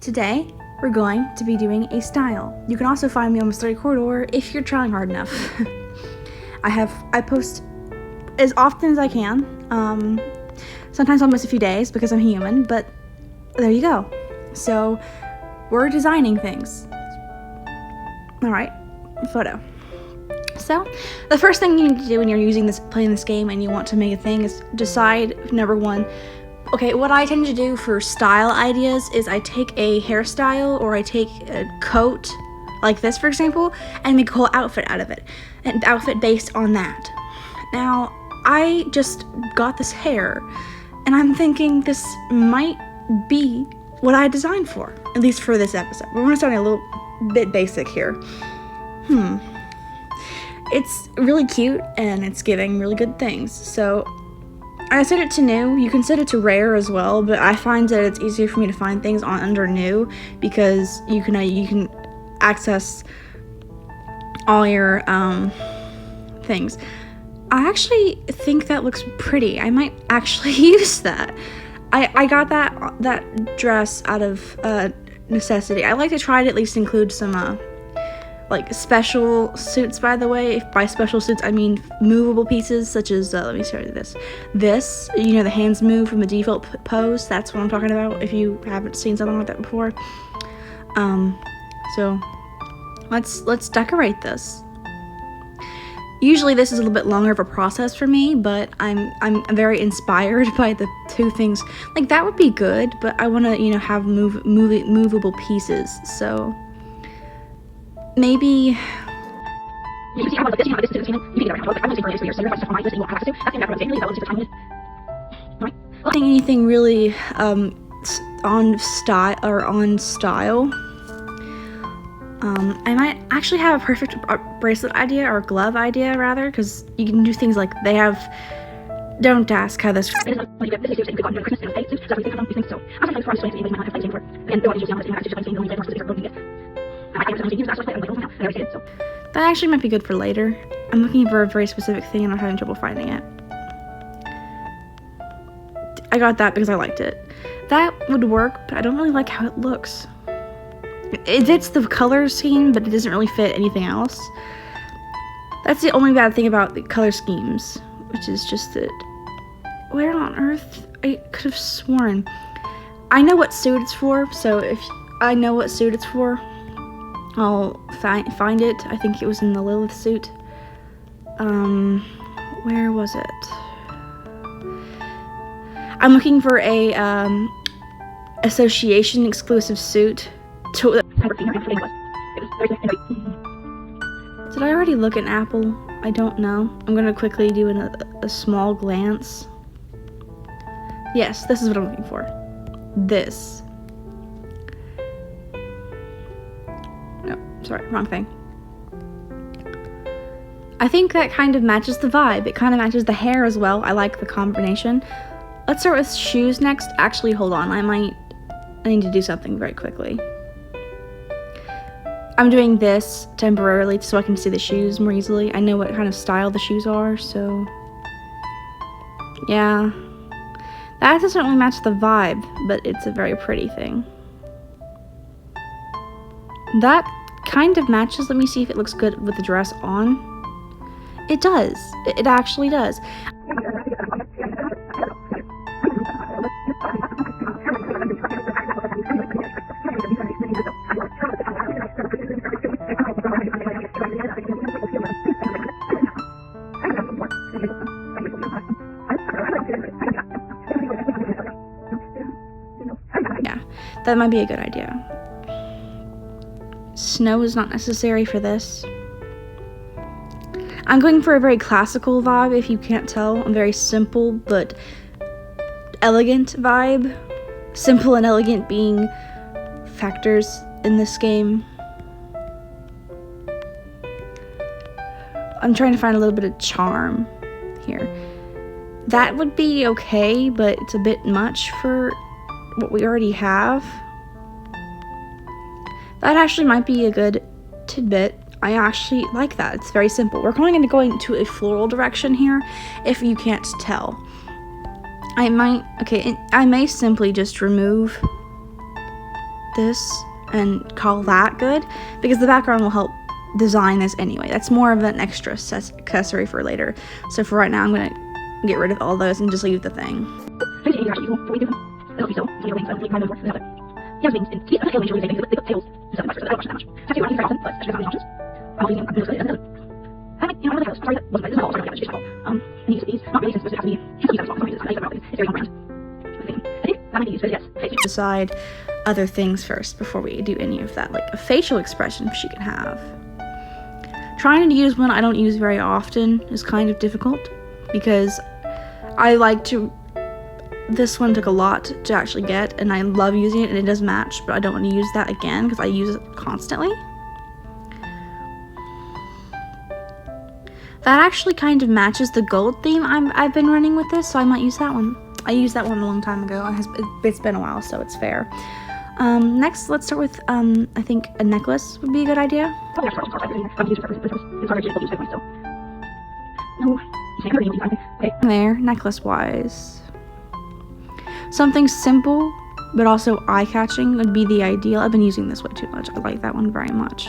Today, we're going to be doing a style. You can also find me on Mystery Corridor if you're trying hard enough. I post as often as I can. Sometimes I'll miss a few days because I'm human, but there you go. So, we're designing things. Alright, photo. So, the first thing you need to do when you're playing this game and you want to make a thing is decide, number one. Okay, what I tend to do for style ideas is I take a hairstyle or I take a coat, like this for example, and make a whole outfit out of it. An outfit based on that. Now, I just got this hair, and I'm thinking this might be what I designed for, at least for this episode. We're gonna start a little bit basic here. It's really cute, and it's giving really good things, so I set it to new. You can set it to rare as well, but I find that it's easier for me to find things under new because you can access all your things. I actually think that looks pretty. I might actually use that. I got that dress out of necessity. I like to try to at least include some like special suits, by the way. If by special suits I mean movable pieces, such as let me show you this, you know, the hands move from the default pose. That's what I'm talking about if you haven't seen something like that before. So let's decorate this. Usually this is a little bit longer of a process for me, but I'm very inspired by the two things. Like, that would be good, but I want to, you know, have movable pieces. So maybe I think anything really on style. I might actually have a perfect bracelet idea, or glove idea rather, because you can do things like they have. Don't ask how this. That actually might be good for later. I'm looking for a very specific thing and I'm having trouble finding it. I got that because I liked it. That would work, but I don't really like how it looks. It fits the color scheme, but it doesn't really fit anything else. That's the only bad thing about the color schemes, which is just that. Where on earth? I could have sworn. I know what suit it's for, so if I know what suit it's for, I'll find it. I think it was in the Lilith suit. Where was it? I'm looking for a association exclusive suit. Did I already look at Apple? I don't know. I'm gonna quickly do a small glance. Yes, this is what I'm looking for. This. No, sorry, wrong thing. I think that kind of matches the vibe. It kind of matches the hair as well. I like the combination. Let's start with shoes next. Actually, hold on. I need to do something very quickly. I'm doing this temporarily so I can see the shoes more easily. I know what kind of style the shoes are, so yeah. That doesn't really match the vibe, but it's a very pretty thing. That kind of matches. Let me see if it looks good with the dress on. It does. It actually does. That might be a good idea. Snow is not necessary for this. I'm going for a very classical vibe, if you can't tell. I'm very simple but elegant vibe. Simple and elegant being factors in this game. I'm trying to find a little bit of charm here. That would be okay, but it's a bit much for what we already have. That actually might be a good tidbit. I actually like that. It's very simple. We're going to go into a floral direction here, if you can't tell. I may simply just remove this and call that good, because the background will help design this anyway. That's more of an extra accessory for later. So for right now, I'm gonna get rid of all those and just leave the thing. Decide other things first before we do any of that, like a facial expression she can have. Trying to use one I don't use very often is kind of difficult because I like to. This one took a lot to actually get, and I love using it, and it does match, but I don't want to use that again because I use it constantly. That actually kind of matches the gold theme I've been running with this, so I might use that one. I used that one a long time ago, and it's been a while, so it's fair. Next, let's start with, I think a necklace would be a good idea. There, necklace-wise. Something simple, but also eye-catching would be the ideal. I've been using this way too much. I like that one very much.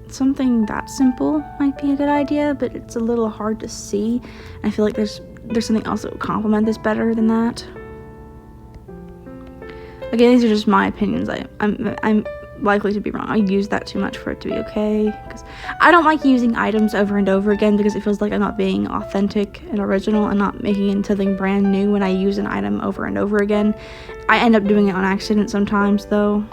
Something that simple might be a good idea, but it's a little hard to see. I feel like there's something else that would complement this better than that. Again, these are just my opinions. I'm likely to be wrong. I use that too much for it to be okay, because I don't like using items over and over again because it feels like I'm not being authentic and original and not making it something brand new when I use an item over and over again. I end up doing it on accident sometimes, though,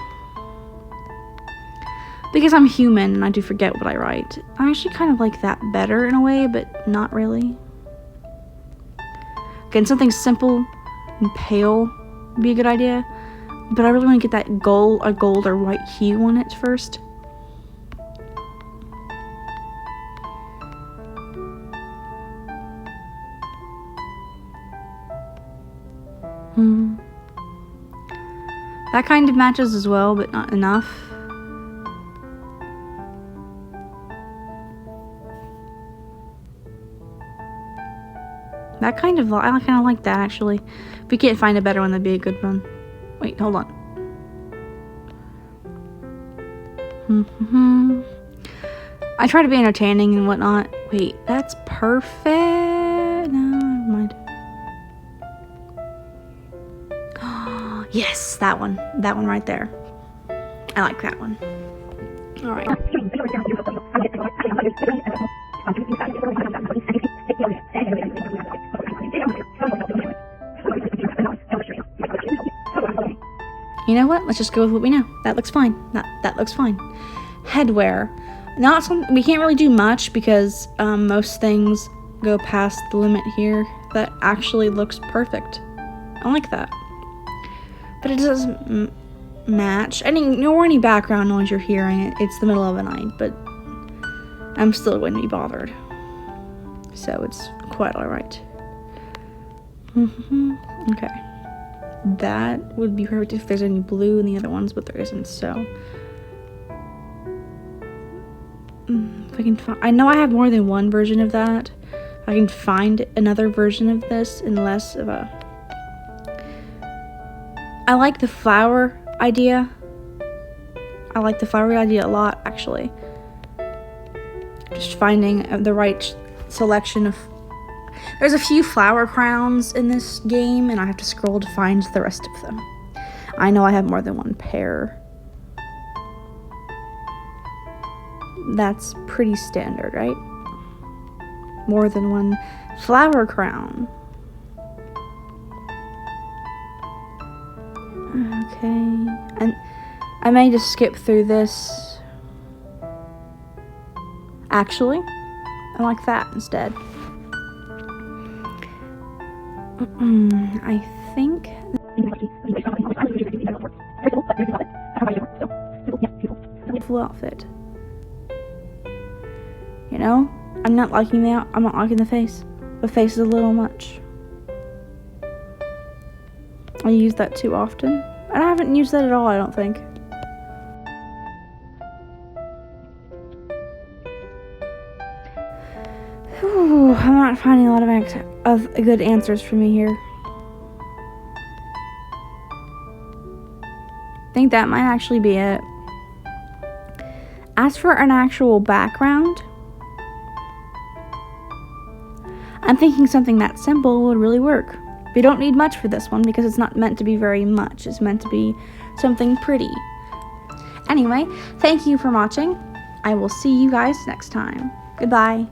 because I'm human and I do forget what I write. I actually kind of like that better in a way, but not really. Again, something simple and pale would be a good idea, but I really want to get that gold or white hue on it first. That kind of matches as well, but not enough. That kind of, I kind of like that actually. If we can't find a better one, that'd be a good one. Wait, hold on. I try to be entertaining and whatnot. Wait, that's perfect. No, never mind. Yes, that one. That one right there. I like that one. All right. You know what? Let's just go with what we know. That looks fine. That looks fine. Headwear. Not something we can't really do much because most things go past the limit here. That actually looks perfect. I like that. But it doesn't match any background noise you're hearing. It's the middle of the night, but I'm still going to be bothered. So it's quite alright. Okay. That would be perfect if there's any blue in the other ones, but there isn't, so. If I can find, I know I have more than one version of that. If I can find another version of this in less of a. I like the flower idea. I like the flower idea a lot, actually. Just finding the right selection of. There's a few flower crowns in this game, and I have to scroll to find the rest of them. I know I have more than one pair. That's pretty standard, right? More than one flower crown. Okay. And I may just skip through this. Actually, I like that instead. I think full outfit. You know, I'm not liking the face. The face is a little much. I use that too often. I haven't used that at all, I don't think. Whew, I'm not finding a lot of good answers for me here. I think that might actually be it. As for an actual background, I'm thinking something that simple would really work. We don't need much for this one because it's not meant to be very much. It's meant to be something pretty. Anyway, thank you for watching. I will see you guys next time. Goodbye.